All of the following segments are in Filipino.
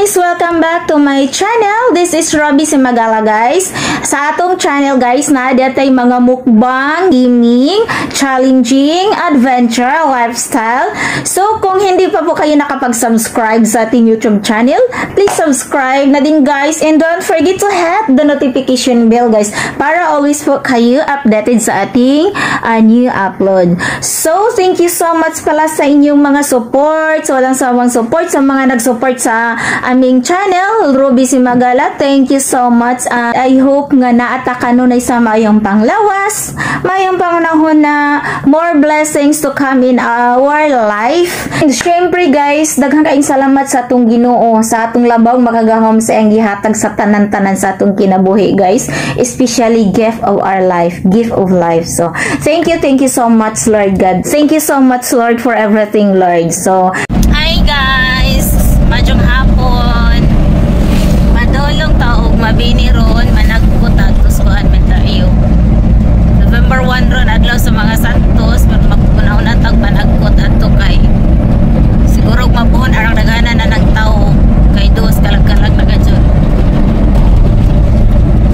guys! Welcome back to my channel. This is Robby Simagala guys. Sa atong channel guys na datay mga mukbang, gaming, challenging, adventure, lifestyle. So kung hindi pa po kayo nakapag-subscribe sa ating YouTube channel, please subscribe na din guys, and don't forget to hit the notification bell guys para always po kayo updated sa ating new upload. So thank you so much pala sa inyong mga support, walang sawang support sa mga nag-support sa aming channel, Robby Simagala. Thank you so much. I hope nga naataka nun ay sa mayong panglawas, mayong pangunahon na more blessings to come in our life. And syempre guys, daghang kaayong salamat sa atong Ginoo, sa atong labaw makagahom sa iyang gihatag sa tanan-tanan sa atong kinabuhi guys, especially gift of our life, gift of life. So thank you so much Lord God. Thank you so much Lord for everything Lord. So hi guys, majong hapon, madolong taog mabini ron, managputag tuskuan mentayo November 1 ron adlaw sa mga santos, magpunaw na tag managput adto kay siguro mabuhon arang dagana na ng tao kay dos kalag-kalag na gadyon.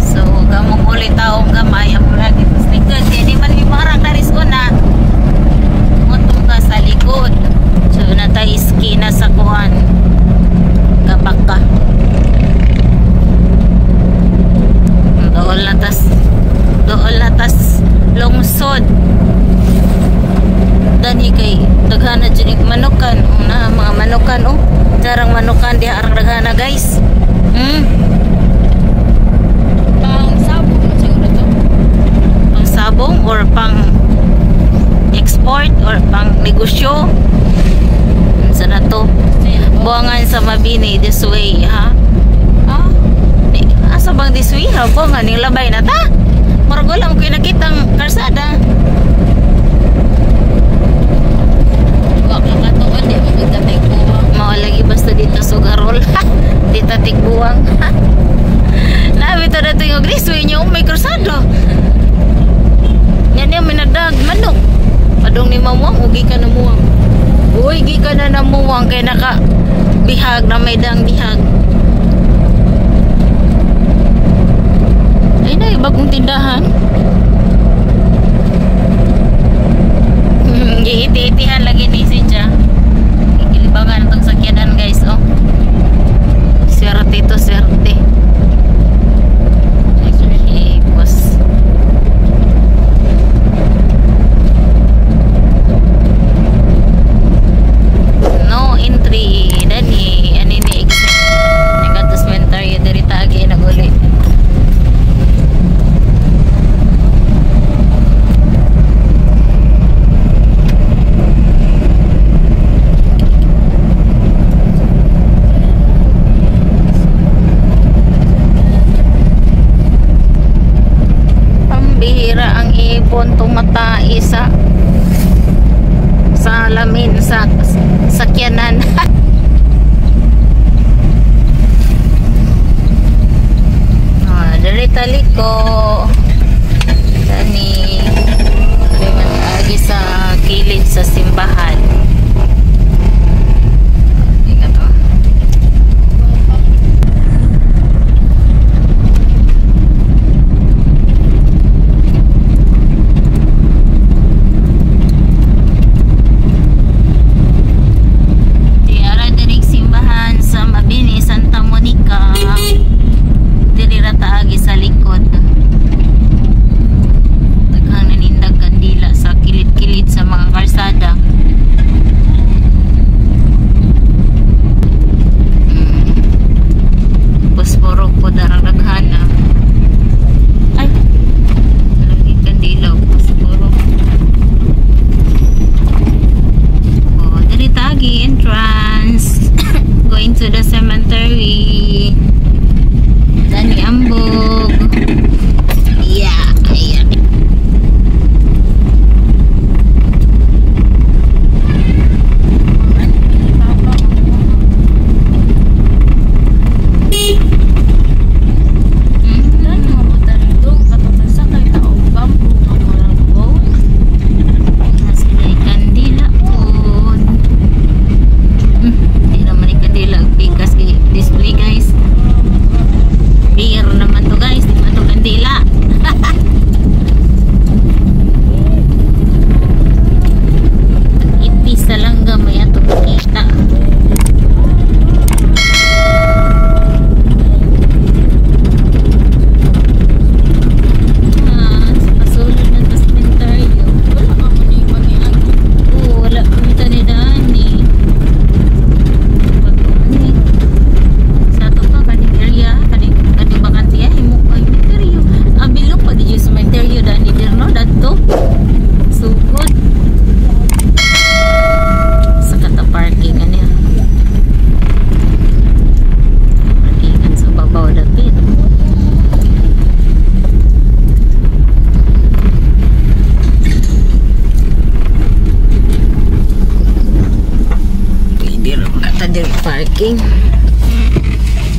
So gamong uli taong gamay ang mula dito sa likod, kaya di man imarang na ris una mutong ka sa likod. So natay iskina sa kuhan kabaka dool latas lungsod dani kay daghana dyan manukan na mga manukan jarang manukan di arang daghana guys. Pang sabong siguro to, pang sabong or pang export or pang negosyo sa na to buwangan sa Mabini this way ha. Asa bang this way ha, buwangan yung labay na ta margo lang ko nakitang karsada wak lang katuon di mo magtatigbuwang mawalagi basta dito sugarol dito tigbuwang nabi to na ito yung this way nyo may karsada yan yung minadag manok padong ni mamuang ugi ka na muwang uy gi ka na namuwang kay naka bihag na may dang bihag ay na bagong tindahan giiti-itihan lagi ni Sinja ikilibangan itong sakyanan guys swerte to swerte boss. No entry dani ani ni exit nagatos mentaryo diri tagi naguli. Pambihira ang ibon tumatai sa salamin sa sakyanan. Dari taliko dani agi sa kilid sa simbahan. Entrance going to the cemetery dani ambog yeah. Di naman ikadila bigas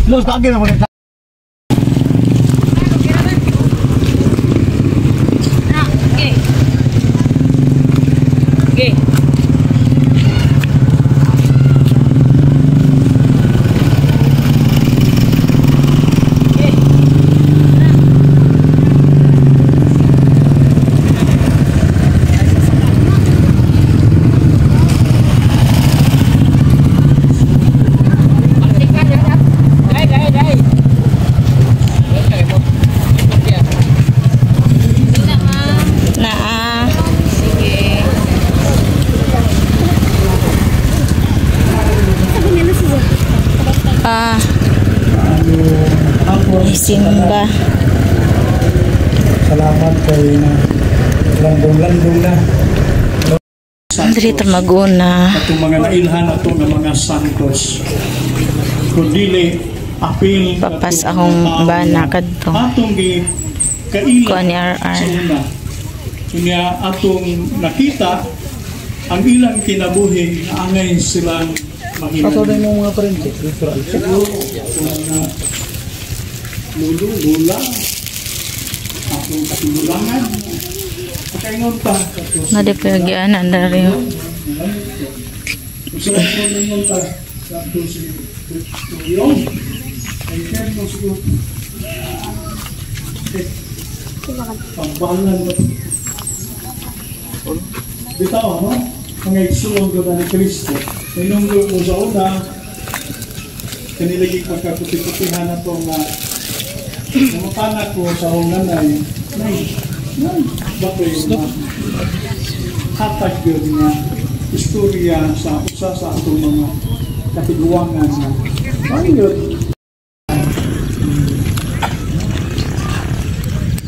Los bakit na mga Simba. Salamat kay landong-landong na. Dito maguna. Atong mga nailhan ato ng mga santos. Kundili apil Papas akong bana kadto. Atong gi kailan Kuan ni RR. sa una. Kunya atong nakita ang ilang kinabuhi na angay silang mahilan. Ato rin yung mga parente. Lulu, lula, akong katululangan. Pagkaingon pa. Nadipagyan ang Dario. Gusto lang po ningon pa. Sabi si Tuyong. Ay kaya mo siguro. Pagbahalan mo. Bitaw, no? Mga igsulong doon ni Kristo. Inunggo mo sa una. Kanilagig pagkaputi-putihan na itong panak ko sa hunganay, bakit hatag yun nga istorya sa usa sa atong mga katiguangan na ayun.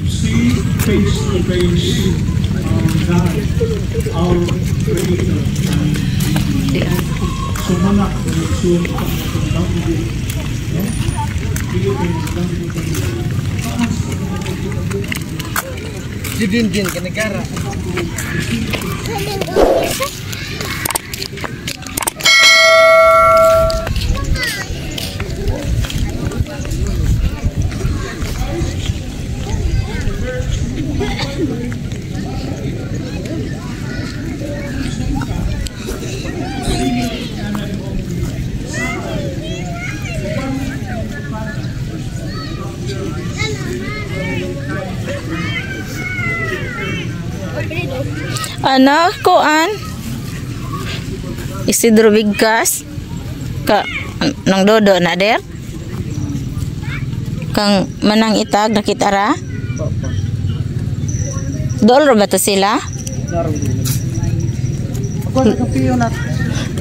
See face to face God, our Creator. Sumanak ko nagsuot ang itong Jidin ke negara. Ano, kuan? Isidro Bigkas ka nang dodo na der. Kang manang itag nakitara. Dol ba to sila?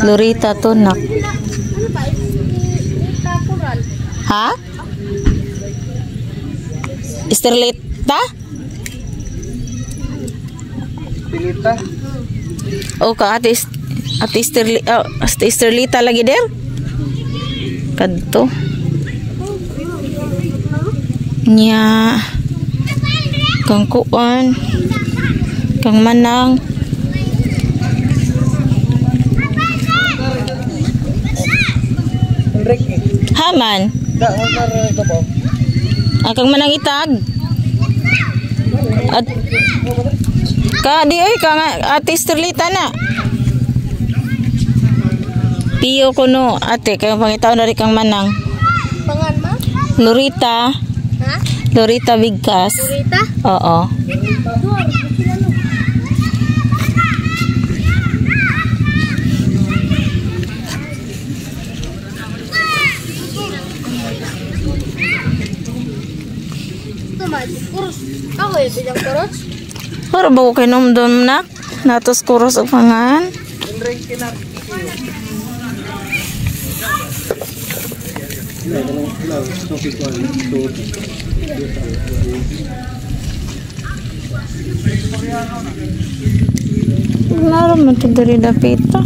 Lorita Tunak. Ha? Esterlita? Pilita. Oh, ka ate Esterlita lagi der. Kadto. Nya. Kang kuan. Kang manang. Haman. Kang manang itag. At ka di ay kang ate Esterlita na. Piyo ko no ate kay pangitaw na rin kang manang. Pangan ma? Lorita. Ha? Lorita Bigkas. Lorita? Oo. Kurus. Ako yung bilang kurus. Para ba ko kay nomdom nak? Natos kuros ang pangan. Laro man ito dari dapita.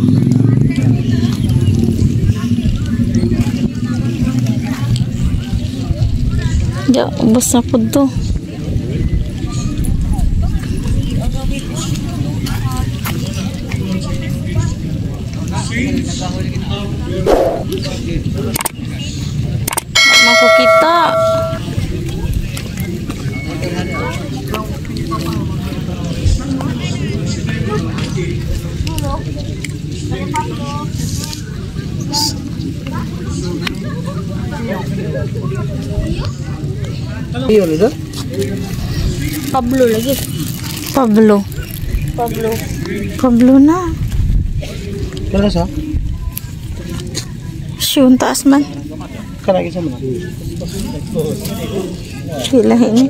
Ya, ubos na po ito. Iyo nito? Pablo lagi. Pablo. Pablo na. Kala sa? Siyun taas man. Kala isa mo. Pila ini.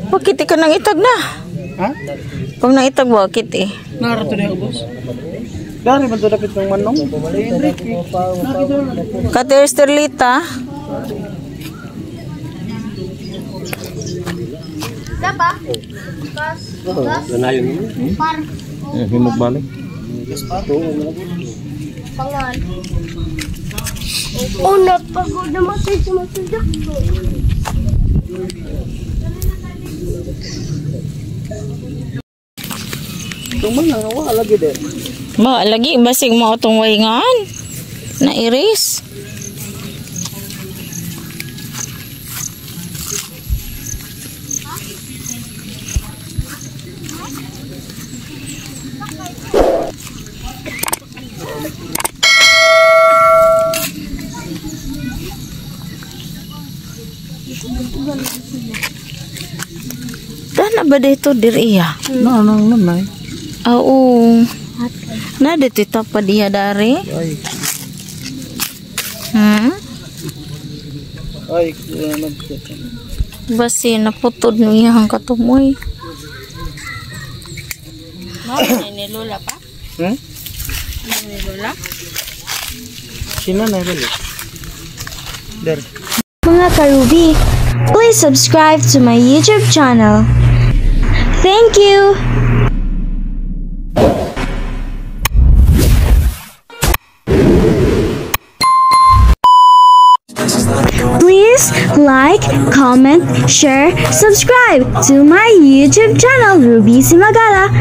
Bakit ka nang itag na? Ha? Pag nang itag bakit eh? Narato na ubos. Dari man to dapat ng manong. Kater Sterlita. Siapa? Kas. Par. Himok balik. Pangan. Oh, napagod na matay sa matulak. Tuman lang wala lagi din. Ba lagi basig mo atong wayngan. Na iris. Dana ba dito diriya? Nanay. Oo. Na dito pa dia dari. Ay. Ay, Basi naputod niya ang katumoy. Ni Lola pa? Ni Lola? Sino na rin? Der. Mga Karubi, please subscribe to my YouTube channel. Thank you! Please like, comment, share, subscribe to my YouTube channel, Ruby Simagala.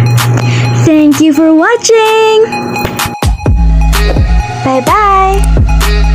Thank you for watching! Bye-bye!